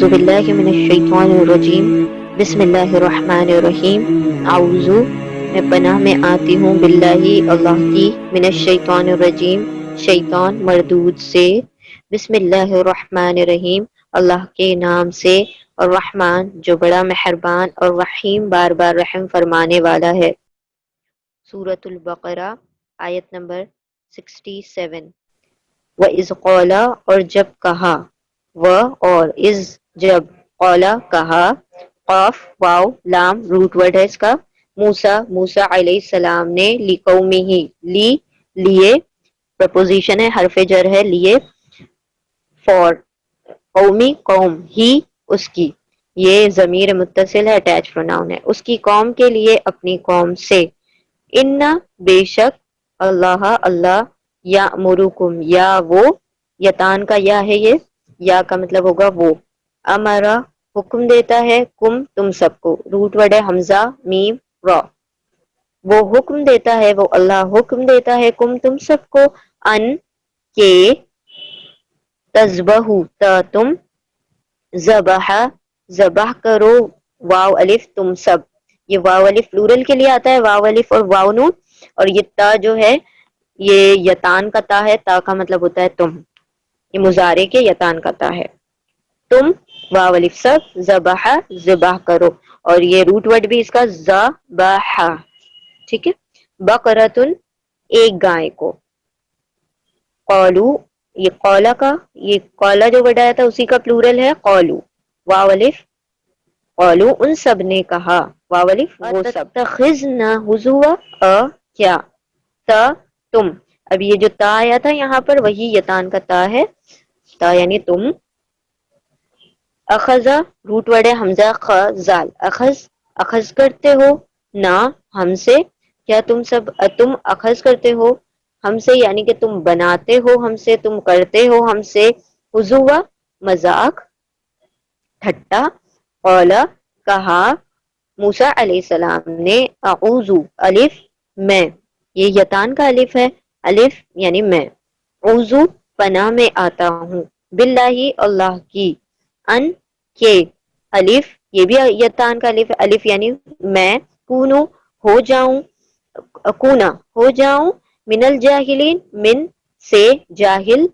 اعوذ باللہ من الشیطان الرجیم بسم اللہ الرحمن الرحیم اعوذ میں پناہ میں آتی ہوں باللہ اللہ کی من الشیطان الرجیم شیطان مردود سے بسم اللہ الرحمن الرحیم اللہ کے نام سے اور رحمان جو بڑا مہربان اور رحیم بار بار رحم فرمانے والا ہے۔ سورۃ البقرہ آیت نمبر 67۔ وَإِذْ قَالَ اور جب کہا، اور از جب قولا کہا، قاف واو لام روٹ ورڈ ہے اس کا، موسیٰ علیہ السلام نے لقومہ لیے پرپوزیشن ہے، حرف جر ہے لیے، فور قومی قوم ہی اس کی، یہ ضمیر متصل ہے، اٹیچ پروناؤن ہے، اس کی قوم کے لیے اپنی قوم سے، ان بے شک اللہ یامرکم یا وہ یتان کا یا ہے، یہ یا کا مطلب ہوگا وہ، امرا حکم دیتا ہے، کم تم سب کو، روٹ ورڈ ہے حمزہ میم را، وہ حکم دیتا ہے، وہ اللہ حکم دیتا ہے، کم تم سب کو، ان کے تذبحو تم ذبح کرو، واو الف تم سب، یہ واو الف پلورل کے لیے آتا ہے، واو الف اور واو نون، اور یہ تا جو ہے یہ یتان کا تا ہے، تا کا مطلب ہوتا ہے تم، یہ مضارع کے یتان کا تا ہے، تم واو الف سب، ذبح کرو، اور یہ روٹ ورڈ بھی اس کا ذبح، ٹھیک ہے، بقرۃن ایک گائے کو، قولو یہ قولا کا، یہ قولا جو ورڈ آیا تھا اسی کا پلورل ہے، قولو واو الف، قولو ان سب نے کہا، واو الف وہ سب، تخذنا ہزوا کیا، تا تم، اب یہ جو تا آیا تھا یہاں پر وہی یتان کا تا ہے، تا یعنی تم، اخذا روٹ ورڈ ہے حمزہ زال، اخذ کرتے ہو، نہ ہم سے، کیا تم سب تم اخذ کرتے ہو ہم سے، یعنی کہ تم بناتے ہو ہم سے، تم کرتے ہو ہم سے، ہزوا مذاق ٹھٹا، قولا کہا، موسیٰ علیہ السلام نے، اعوذ الف میں، یہ یتان کا الف ہے، الف یعنی میں، اعوذ پناہ میں آتا ہوں، باللہ اللہ کی، ان کے، الف یہ بھی یتان کا الف ہے، الف یعنی میں، کونو ہو جاؤں، کونا ہو جاؤں، من الجاہلین من سے جاہل،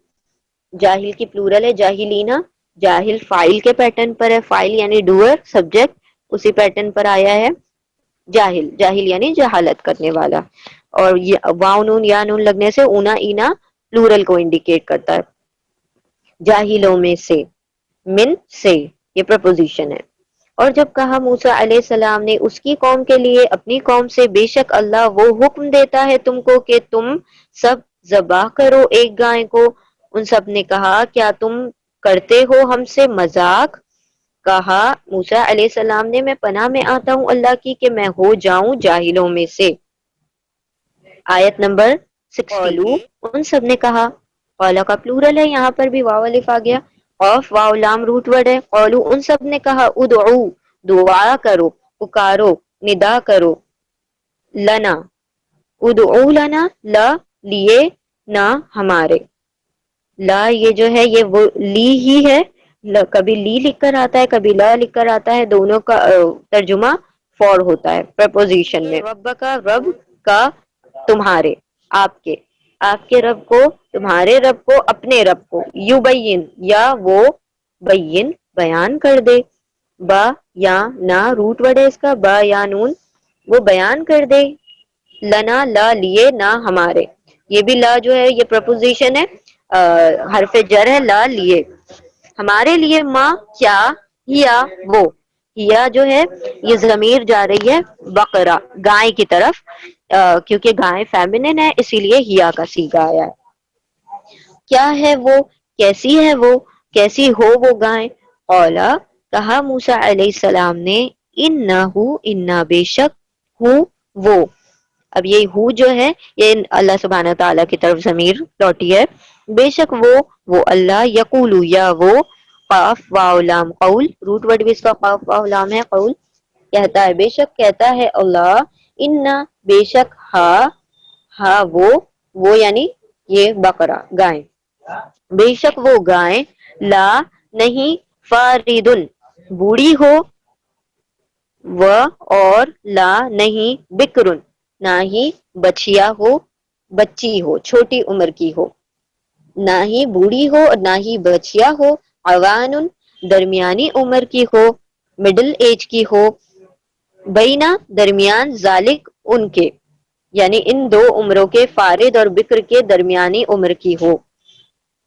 جاہل کی پلورل ہے جاہلینا، جاہل فائل کے پیٹرن پر ہے، فائل یعنی ڈوئر، سبجیکٹ اسی پیٹرن پر آیا ہے، جاہل جاہل یعنی جہالت کرنے والا، اور یہ واو نون یا نون لگنے سے اونا اینا پلورل کو انڈیکیٹ کرتا ہے، جاہلوں میں سے، من سے یہ پرپوزیشن ہے، اور جب کہا موسیٰ علیہ السلام نے اس کی قوم کے لیے اپنی قوم سے، بے شک اللہ وہ حکم دیتا ہے تم کو کہ تم سب ذبح کرو ایک گائے کو، ان سب نے کہا کیا تم کرتے ہو ہم سے مذاق، کہا موسیٰ علیہ السلام نے میں پناہ میں آتا ہوں اللہ کی کہ میں ہو جاؤں جاہلوں میں سے۔ آیت نمبر 60، ان سب نے کہا، قولا کا پلورل ہے، یہاں پر بھی واو الف آ گیا، قاف واو لام روٹ ورڈ ہے، قولو ان سب نے کہا، ادعو دعا کرو، پکارو، ندا کرو، لنا ادعو لنا لا لیے، نہ ہمارے، لا یہ جو ہے یہ وہ لی ہی ہے، کبھی لی لکھ کر آتا ہے کبھی لا لکھ کر آتا ہے، دونوں کا ترجمہ فور ہوتا ہے پریپوزیشن میں، رب کا رب کا تمہارے، آپ کے رب کو، تمہارے رب کو، اپنے رب کو، یبین یا وہ بین بیان کر دے، با یا نا روٹ ورڈ ہے اس کا، با یا نون وہ بیان کر دے، لنا لا لیے، نہ ہمارے، یہ بھی لا جو ہے یہ پرپوزیشن ہے، حرف جر ہے، لا لیے، ہمارے لیے، ماں کیا، ہیا وہ، ہیا جو ہے یہ ضمیر جا رہی ہے بقرہ گائے کی طرف، کیونکہ گائے فیمنن ہے اسی لیے ہیا کا صیغہ آیا ہے، کیا ہے وہ، کیسی ہے وہ، کیسی ہو وہ گائے، قولا کہا موسیٰ علیہ السلام نے، انہو انا بے شک، ہوں وہ، اب یہ ہو جو ہے یہ اللہ سبحانہ تعالیٰ کی طرف ضمیر لوٹی ہے، بے شک وہ اللہ، یقولو یا وہ، قاف واو لام قول، روٹ ورڈ بھی اس کا قاف واو لام ہے، قول کہتا ہے، بے شک کہتا ہے اللہ، انا بے شک ہا وہ یعنی یہ بقرہ گائے، بے شک وہ گائے، لا نہیں، فاردن بوڑھی ہو، و اور لا نہیں، بکرن نہ ہی بچیا ہو، بچی ہو، چھوٹی عمر کی ہو، نہ ہی بوڑھی ہو اور نہ ہی بچیا ہو، عوان درمیانی عمر کی ہو، مڈل ایج کی ہو، بینا درمیان، ذالک ان کے یعنی ان دو عمروں کے، فارد اور بکر کے درمیانی عمر کی ہو،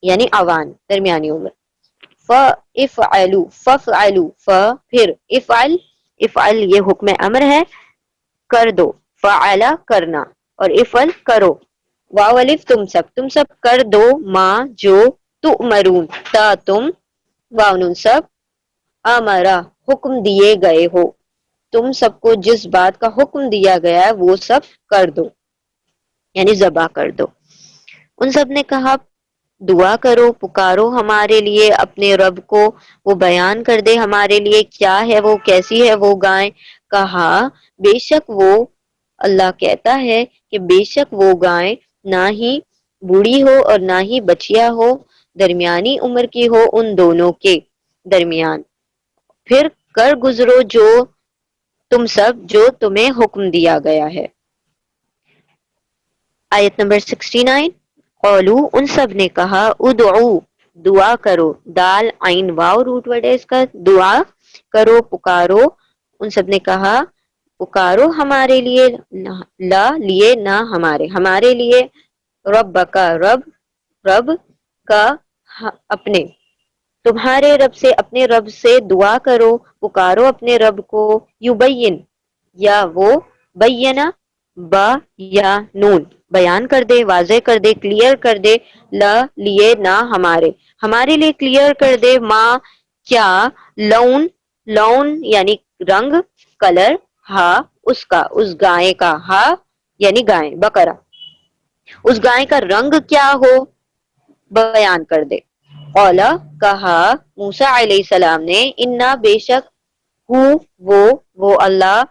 یعنی عوان درمیانی عمر۔ فَإِفْعَلُوا فَافْعَلُوا پھر افعل، افعل یہ حکم امر ہے، کر دو، فعلا کرنا، اور افعل کرو، واو الف تم سب کر دو، ما جو تؤمرون تا تم، واو نون سب، امرا حکم دیے گئے ہو، تم سب کو جس بات کا حکم دیا گیا ہے وہ سب کر دو، یعنی ذبح کر دو۔ ان سب نے کہا دعا کرو، پکارو ہمارے لیے اپنے رب کو، وہ بیان کر دے ہمارے لیے کیا ہے وہ، کیسی ہے وہ گائے۔ کہا بے شک وہ، اللہ کہتا ہے کہ بے شک وہ گائے نہ ہی بوڑھی ہو اور نہ ہی بچیا ہو، درمیانی عمر کی ہو ان دونوں کے درمیان، پھر کر گزرو جو تم سب جو تمہیں حکم دیا گیا ہے۔ آیت نمبر 69، قولو ان سب نے کہا ادعو دعا کرو، دال عین واو روٹ ورڈ ہے اس کا، دعا کرو پکارو، ان سب نے کہا پکارو ہمارے لیے، لا لیے نہ ہمارے، ہمارے لیے، رب کا رب، رب کا اپنے، تمہارے رب سے، اپنے رب سے دعا کرو، پکارو اپنے رب کو، یبین یا وہ، بینا با یا نون بیان کر دے، واضح کر دے، کلیئر کر دے، لا لیے نہ ہمارے، ہمارے لیے کلیئر کر دے، ماں کیا، لون لون یعنی رنگ، کلر، ہا اس کا، اس گائے کا، ہا یعنی گائے بقرہ، اس گائے کا رنگ کیا ہو بیان کر دے۔ اولا کہا موسیٰ علیہ السلام نے، انا بے شک وہ اللہ،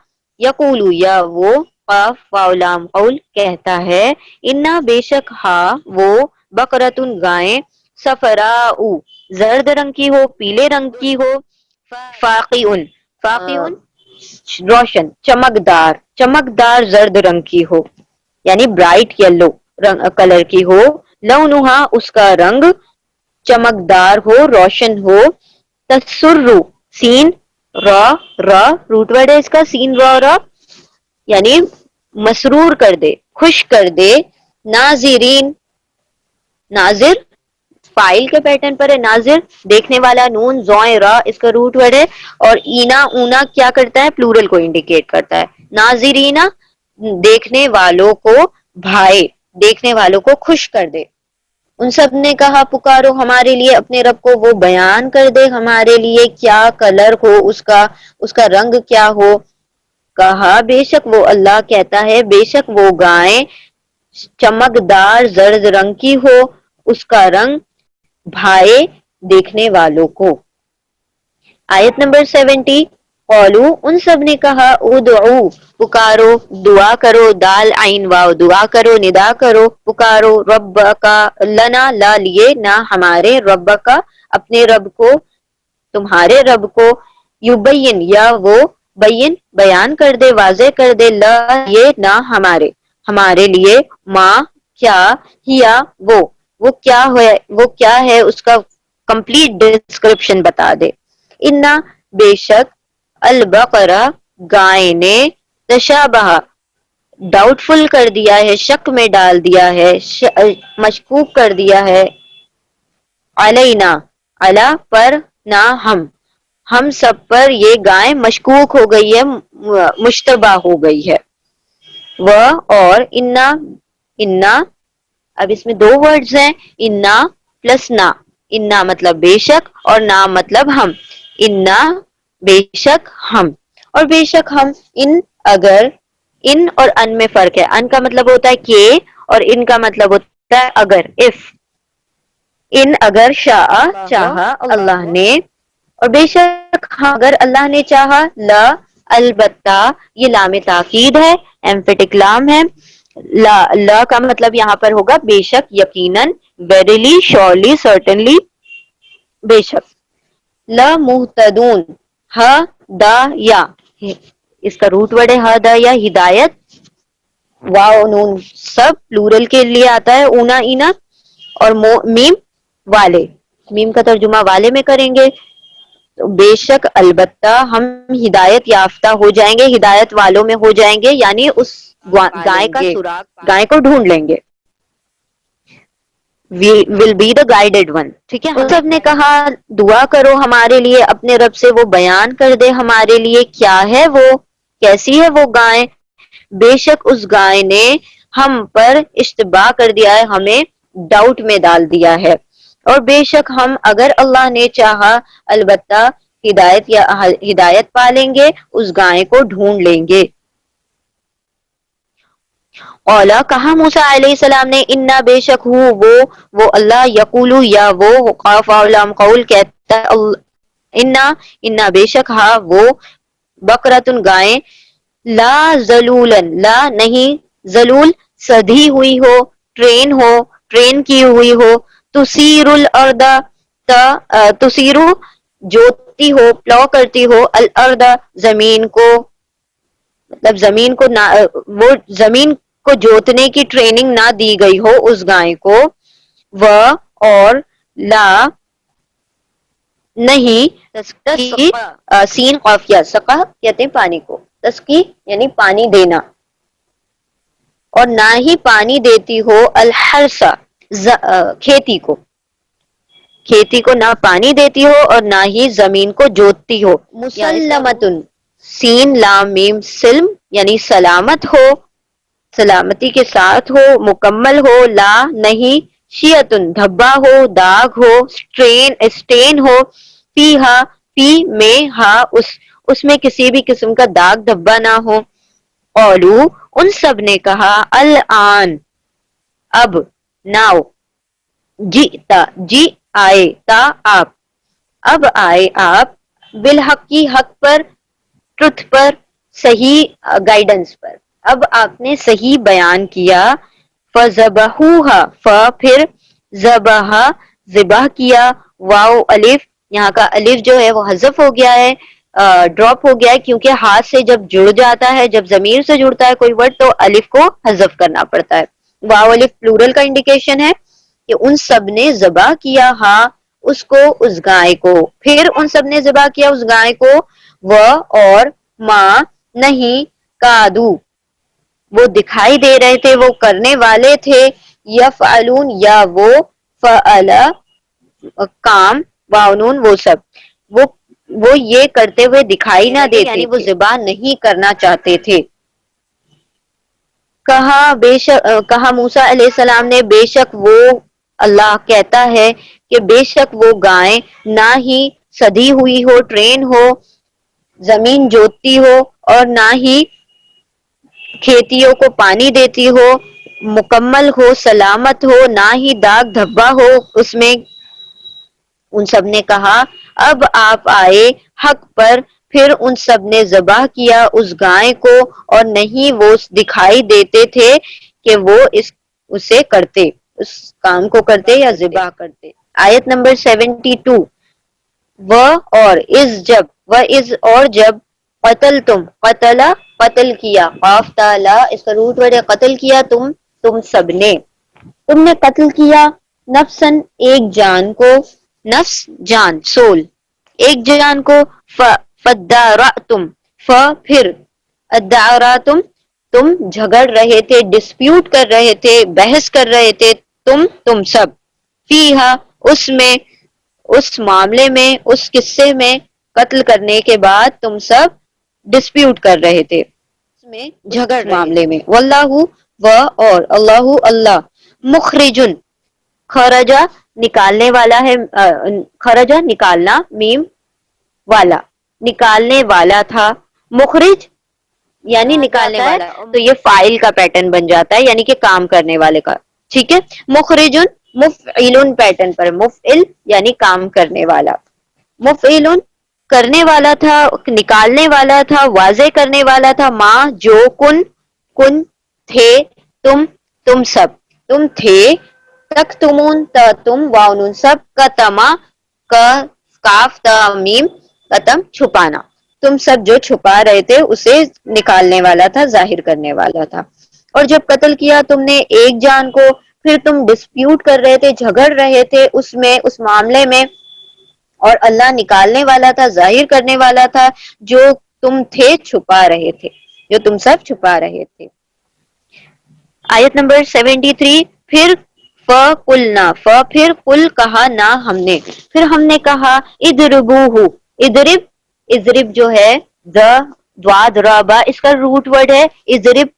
یقولو یا وہ، قاف واو لام قول کہتا ہے، انا بے شک ہا وہ، بقرتن گائیں، صفراء زرد رنگ کی ہو، پیلے رنگ کی ہو، فاقعن فاقعن روشن، چمکدار، چمکدار زرد رنگ کی ہو، یعنی برائٹ یلو کلر کی ہو، لونہا اس کا رنگ، چمکدار ہو، روشن ہو، تسر سین را را روٹ ورڈ ہے اس کا، سین را را یعنی مسرور کر دے، خوش کر دے، ناظرین ناظر فائل کے پیٹرن پر ہے، ناظر دیکھنے والا، نون زوئیں را اس کا روٹ ورڈ ہے، اور اینا اونا کیا کرتا ہے، پلورل کو انڈیکیٹ کرتا ہے، ناظرینا دیکھنے والوں کو بھائے، دیکھنے والوں کو خوش کر دے۔ ان سب نے کہا پکارو ہمارے لیے اپنے رب کو، وہ بیان کر دے ہمارے لیے کیا کلر ہو اس کا رنگ کیا ہو۔ کہا بے شک وہ، اللہ کہتا ہے بے شک وہ گائیں چمکدار زرد رنگ کی ہو، اس کا رنگ بھائے دیکھنے والوں کو۔ آیت نمبر 70، قولو ان سب نے کہا ادعو پکارو، دعا کرو، دال عین واو دعا کرو، ندا کرو، پکارو، رب کا لنا لا لیے نہ ہمارے، رب کا اپنے رب کو، تمہارے رب کو، یبین یا وہ، بین بیان کر دے، واضح کر دے، لا یہ نہ ہمارے، ہمارے لیے، ماں کیا، ہیا وہ کیا ہے اس کا کمپلیٹ ڈسکرپشن بتا دے۔ انا بے شک، البقرہ گائے نے، تشابہ ڈاؤٹ فل کر دیا ہے، شک میں ڈال دیا ہے، مشکوک کر دیا ہے، علینا علا پر نہ ہم سب پر یہ گائے مشکوک ہو گئی ہے، مشتبہ ہو گئی ہے۔ وہ اور انا اب اس میں دو ورڈز ہیں، انا پلس نا، انا مطلب بے شک اور نا مطلب ہم، انا بے شک ہم، اور بے شک ہم، ان اگر، ان اور ان میں فرق ہے، ان کا مطلب ہوتا ہے کہ، اور ان کا مطلب ہوتا ہے اگر، اف، ان اگر شاء چاہا اللہ نے، اور بے شک ہاں اگر اللہ نے چاہا، لا البتہ یہ لام تاکید ہے، ایمفیٹک لام ہے، لا کا مطلب یہاں پر ہوگا بے شک، یقیناً، ویریلی، شورلی، سرٹنلی، بے شک، لمہتدون، ہدایا، اس کا روٹ ورڈ ہے ہدایا ہدایت، واو نون سب پلورل کے لیے آتا ہے، اونا اینا، اور میم والے، میم کا ترجمہ والے میں کریں گے تو بے شک البتہ ہم ہدایت یافتہ ہو جائیں گے، ہدایت والوں میں ہو جائیں گے، یعنی اس گائے کا سراغ، گائے کو ڈھونڈ لیں گے، will be the guided one. ٹھیک ہے، ہم سب نے کہا دعا کرو ہمارے لیے اپنے رب سے، وہ بیان کر دے ہمارے لیے کیا ہے وہ، کیسی ہے وہ گائے. بے شک اس گائے نے ہم پر اشتباہ کر دیا ہے، ہمیں ڈاؤٹ میں ڈال دیا ہے، اور بے شک ہم اگر اللہ نے چاہا البتہ ہدایت پالیں گے، اس گائے کو ڈھونڈ لیں گے. اولا کہا موسیٰ علیہ السلام نے، انا بے شک ہوں وہ اللہ، یقولو یا وہ قاف اولام قول کہتا ہے، انا بے شک ہاں وہ بقرتن گائیں، لا ذلولن لا نہیں، ذلول سدھی ہوئی ہو، ٹرین کی ہوئی ہو، تسیر الارض تسیرو جوتتی ہو، پلو کرتی ہو، الارض زمین کو، مطلب زمین کو وہ زمین کو جوتنے کی ٹریننگ نہ دی گئی ہو اس گائے کو، وہ اور لا نہیں، تسقی سین قافیہ، سقا کہتے ہیں پانی کو، تسقی یعنی پانی دینا، اور نہ ہی پانی دیتی ہو الحرسا کھیتی کو، کھیتی کو نہ پانی دیتی ہو اور نہ ہی زمین کو جوتتی ہو. مسلمتن سین لام میم سلم یعنی سلامت ہو، سلامتی کے ساتھ ہو، مکمل ہو، لا نہیں، شیعتن دھبا ہو، داغ ہو، اسٹین ہو، فیہا فی میں ہا اس میں کسی بھی قسم کا داغ دھبا نہ ہو. قولو ان سب نے کہا، الآن اب، ناؤ، جی آئے، تا آپ، اب آئے آپ، بالحق کی حق پر، ٹروتھ پر، صحیح گائیڈنس پر، اب آپ نے صحیح بیان کیا. فَذَبَحُوهَا پھر ذبح کیا، واو الف، یہاں کا الف جو ہے وہ حذف ہو گیا ہے، ڈراپ ہو گیا ہے، کیونکہ ہاتھ سے جب جڑ جاتا ہے، جب ضمیر سے جڑتا ہے کوئی ورڈ تو الف کو حذف کرنا پڑتا ہے. واو الف پلورل کا انڈیکیشن ہے کہ ان سب نے ذبح کیا، ہاں اس کو، اس گائے کو، پھر ان سب نے ذبح کیا اس گائے کو، وہ اور ماں نہیں، کادو وہ دکھائی دے رہے تھے، وہ کرنے والے تھے، یفعلون یا وہ، فعل کام، واؤنون وہ سب، وہ یہ کرتے ہوئے دکھائی نہ دیتے، یعنی وہ ذبح نہیں کرنا چاہتے تھے. کہا موسیٰ علیہ السلام نے، بے شک وہ اللہ کہتا ہے کہ بے شک وہ گائے نہ ہی سدھی ہوئی ہو، ٹرین ہو، زمین جوتتی ہو، اور نہ ہی کھیتیوں کو پانی دیتی ہو، مکمل ہو، سلامت ہو، نہ ہی داغ دھبا ہو اس میں. ان سب نے کہا اب آپ آئے حق پر، پھر ان سب نے ذبح کیا اس گائے کو، اور نہیں وہ دکھائی دیتے تھے کہ وہ اسے کرتے، اس کام کو کرتے یا ذبح کرتے. آیت نمبر 72. وہ اور از جب، وہ از اور جب، قتل تم، قتل کیا، قاف تالا اس کا روٹ ورڈ ہے، قتل کیا تم سب نے، تم نے قتل کیا، نفسن ایک جان کو، نفس جان سول، ایک جان کو، فدارأتم پھر، اداراتم تم جھگڑ رہے تھے، ڈسپیوٹ کر رہے تھے، بحث کر رہے تھے، تم سب، فیہا اس میں، اس معاملے میں، اس قصے میں، قتل کرنے کے بعد تم سب ڈسپیوٹ کر رہے تھے، اس میں جھگڑ معاملے میں. واللہ و اور اللہ، اللہ مخرجن خرجہ نکالنے والا ہے، خرجہ نکالنا، میم والا نکالنے والا تھا، مخرج یعنی نکالنے والا، تو یہ فائل کا پیٹرن بن جاتا ہے، یعنی کہ کام کرنے والے کا. ٹھیک ہے، مخرجن مفعلن پیٹرن پر، مفعل یعنی کام کرنے والا، مفعلن کرنے والا تھا، نکالنے والا تھا، واضح کرنے والا تھا، ماں جو، کن تھے، تم سب، تم تھے، تک تمون تم واؤنون سب، کا تما کا کاف تا میم قتم چھپانا، تم سب جو چھپا رہے تھے اسے نکالنے والا تھا، ظاہر کرنے والا تھا۔ اور جب قتل کیا تم نے ایک جان کو، پھر تم ڈسپیوٹ کر رہے تھے، جھگڑ رہے تھے اس میں، اس معاملے میں، اور اللہ نکالنے والا تھا، ظاہر کرنے والا تھا جو تم تھے چھپا رہے تھے، جو تم سب چھپا رہے تھے۔ آیت نمبر 73، پھر فَقُلْنَا، پھر قل کہا نہ ہم نے، پھر ہم نے کہا اِضْرِبُوهُ، اضرب جو ہے ضاد رابا، اس کا روٹ ورڈ ہے اضرب،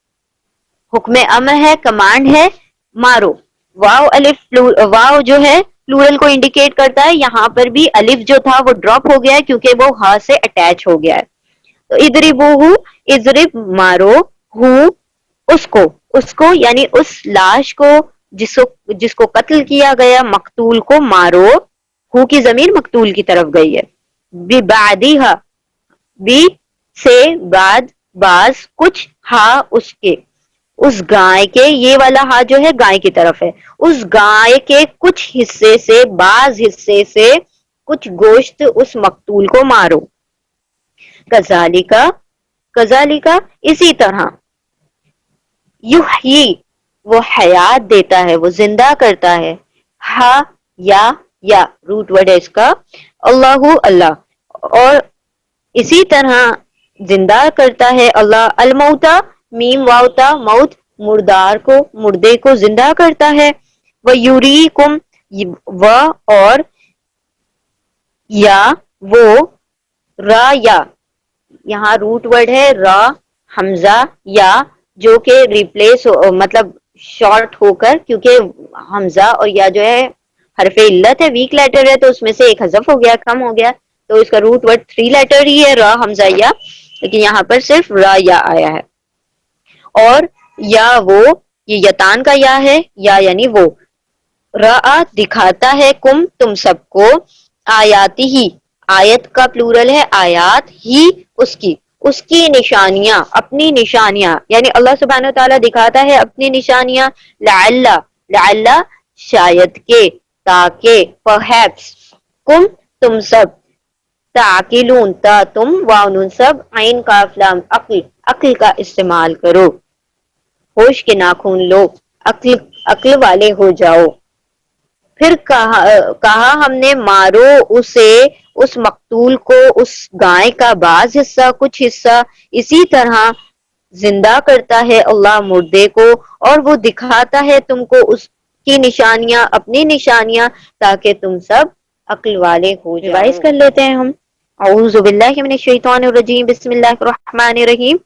حکم امر ہے، کمانڈ ہے، مارو۔ واو الف واو جو ہے پلورل کو انڈیکیٹ کرتا ہے، یہاں پر بھی الف جو تھا وہ ڈراپ ہو گیا ہے کیونکہ وہ ہا سے اٹیچ ہو گیا ہے۔ تو اضربوہ، اضرب مارو، ہو اس کو یعنی اس لاش کو جس کو قتل کیا گیا، مقتول کو مارو، ہو کی ضمیر مقتول کی طرف گئی ہے، ببعدہا، بی سے بعد، بعض، کچھ، ہا اس کے، اس گائے کے، یہ والا ہا جو ہے گائے کی طرف ہے، اس گائے کے کچھ حصے سے، بعض حصے سے کچھ گوشت اس مقتول کو مارو۔ کذالکا اسی طرح، یحیی وہ حیات دیتا ہے، وہ زندہ کرتا ہے، ہا یا روٹ ورڈ ہے اس کا، اللہ، اور اسی طرح زندہ کرتا ہے اللہ، الموتا، میم واؤتا، موت، مردار کو، مردے کو زندہ کرتا ہے، وَيُرِيكُمْ، اور یا وہ، را یا، یہاں روٹ ورڈ ہے را، حمزہ یا، جو کہ ریپلیس مطلب شارٹ ہو کر، کیونکہ حمزہ اور یا جو ہے حرف علت ہے، ویک لیٹر ہے، تو اس میں سے ایک حذف ہو گیا، کم ہو گیا، تو اس کا روٹ ورڈ 3 لیٹر ہی ہے، را حمزہ یا، لیکن یہاں پر صرف را یا آیا ہے۔ اور یا وہ، یہ یتان کا یا ہے، یا یعنی وہ، را دکھاتا ہے، کم تم سب کو، آیاتی ہی، آیت کا پلورل ہے آیات، ہی اس کی نشانیاں، اپنی نشانیاں، یعنی اللہ سبحانہ و تعالیٰ دکھاتا ہے اپنی نشانیاں، لعل شاید کے، تاکہ، perhaps، کم تم سب، تعقلون تا تم، واو نون سب، عین کاف لام عقل کا استعمال کرو، ہوش کے ناخن لو، عقل والے ہو جاؤ۔ پھر کہا ہم نے مارو اسے، اس مقتول کو، اس گائے کا بعض حصہ، کچھ حصہ، اسی طرح زندہ کرتا ہے اللہ مردے کو، اور وہ دکھاتا ہے تم کو اس کی نشانیاں، اپنی نشانیاں، تاکہ تم سب عقل والے ہو جاؤ۔ ریوائز کر لیتے ہیں ہم، اعوذ باللہ من الشیطان الرجیم، بسم اللہ الرحمن الرحیم۔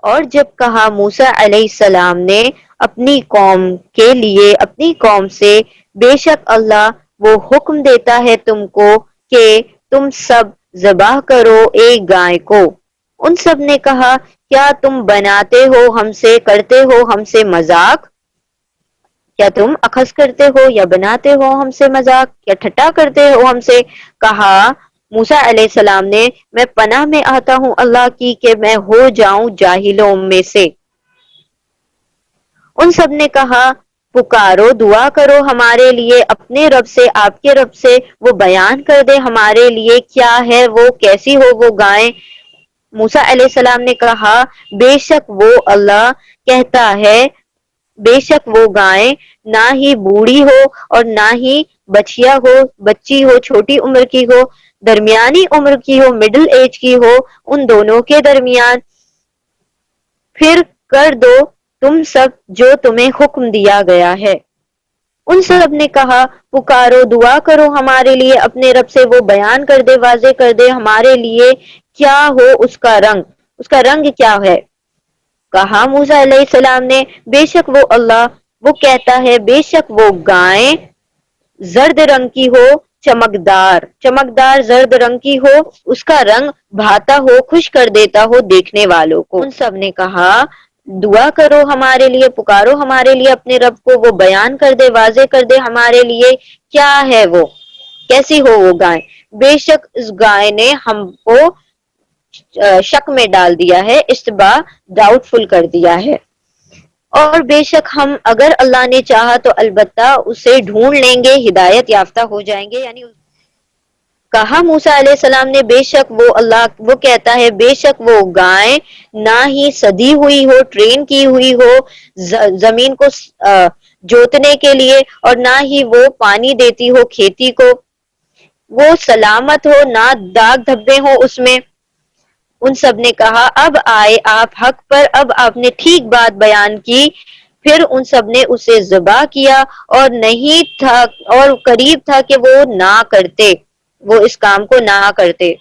اور جب کہا موسیٰ علیہ السلام نے اپنی قوم کے لیے، اپنی قوم سے، بے شک اللہ وہ حکم دیتا ہے تم کو کہ تم سب ذبح کرو ایک گائے کو، ان سب نے کہا کیا تم بناتے ہو ہم سے، کرتے ہو ہم سے مذاق، کیا تم اخذ کرتے ہو یا بناتے ہو ہم سے مذاق، یا ٹھٹا کرتے ہو ہم سے۔ کہا موسیٰ علیہ السلام نے میں پناہ میں آتا ہوں اللہ کی کہ میں ہو جاؤں جاہلوں میں سے۔ ان سب نے کہا پکارو، دعا کرو ہمارے لیے اپنے رب سے، آپ کے رب سے، وہ بیان کر دے ہمارے لیے کیا ہے وہ، کیسی ہو وہ گائیں۔ موسیٰ علیہ السلام نے کہا بے شک وہ اللہ کہتا ہے، بے شک وہ گائیں نہ ہی بوڑھی ہو اور نہ ہی بچی ہو، چھوٹی عمر کی ہو، درمیانی عمر کی ہو، مڈل ایج کی ہو، ان دونوں کے درمیان، پھر کر دو تم سب جو تمہیں حکم دیا گیا ہے۔ ان سب نے کہا پکارو، دعا کرو ہمارے لیے اپنے رب سے، وہ بیان کر دے، واضح کر دے ہمارے لیے کیا ہو اس کا رنگ کیا ہے۔ کہا موسیٰ علیہ السلام نے بے شک وہ اللہ وہ کہتا ہے، بے شک وہ گائیں زرد رنگ کی ہو، چمکدار زرد رنگ کی ہو، اس کا رنگ بھاتا ہو، خوش کر دیتا ہو دیکھنے والوں کو۔ ان سب نے کہا دعا کرو ہمارے لیے، پکارو ہمارے لیے اپنے رب کو، وہ بیان کر دے، واضح کر دے ہمارے لیے کیا ہے وہ، کیسی ہو وہ گائے۔ بے شک اس گائے نے ہم کو شک میں ڈال دیا ہے، اشتباہ ڈاؤٹ فل کر دیا ہے، اور بے شک ہم اگر اللہ نے چاہا تو البتہ اسے ڈھونڈ لیں گے، ہدایت یافتہ ہو جائیں گے، یعنی کہا موسیٰ علیہ السلام نے بے شک وہ کہتا ہے بے شک وہ گائے نہ ہی سدی ہوئی ہو، ٹرین کی ہوئی ہو زمین کو جوتنے کے لیے، اور نہ ہی وہ پانی دیتی ہو کھیتی کو، وہ سلامت ہو، نہ داغ دھبے ہو اس میں۔ ان سب نے کہا اب آئے آپ حق پر، اب آپ نے ٹھیک بات بیان کی۔ پھر ان سب نے اسے ذبح کیا، اور نہیں تھا اور قریب تھا کہ وہ نہ کرتے، وہ اس کام کو نہ کرتے۔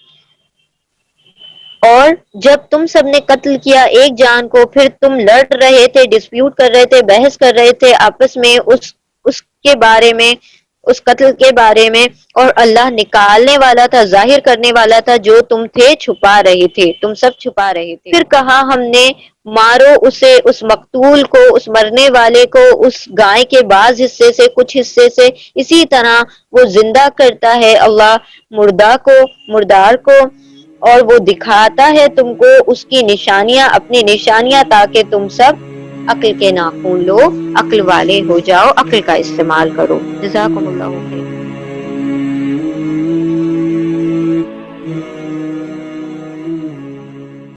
اور جب تم سب نے قتل کیا ایک جان کو، پھر تم لڑ رہے تھے، ڈسپیوٹ کر رہے تھے، بحث کر رہے تھے آپس میں اس کے بارے میں، اس قتل کے بارے میں، اور اللہ نکالنے والا تھا، ظاہر کرنے والا تھا جو تم تھے چھپا رہے تھے، تم سب چھپا رہے تھے۔ پھر کہا ہم نے مارو اسے، اس مقتول کو، اس مرنے والے کو، اس گائے کے بعض حصے سے، کچھ حصے سے، اسی طرح وہ زندہ کرتا ہے اللہ مردار کو، اور وہ دکھاتا ہے تم کو اس کی نشانیاں، اپنی نشانیاں، تاکہ تم سب عقل کے ناخون لو، عقل والے ہو جاؤ، عقل کا استعمال کرو۔ جزاکم اللہ خیر۔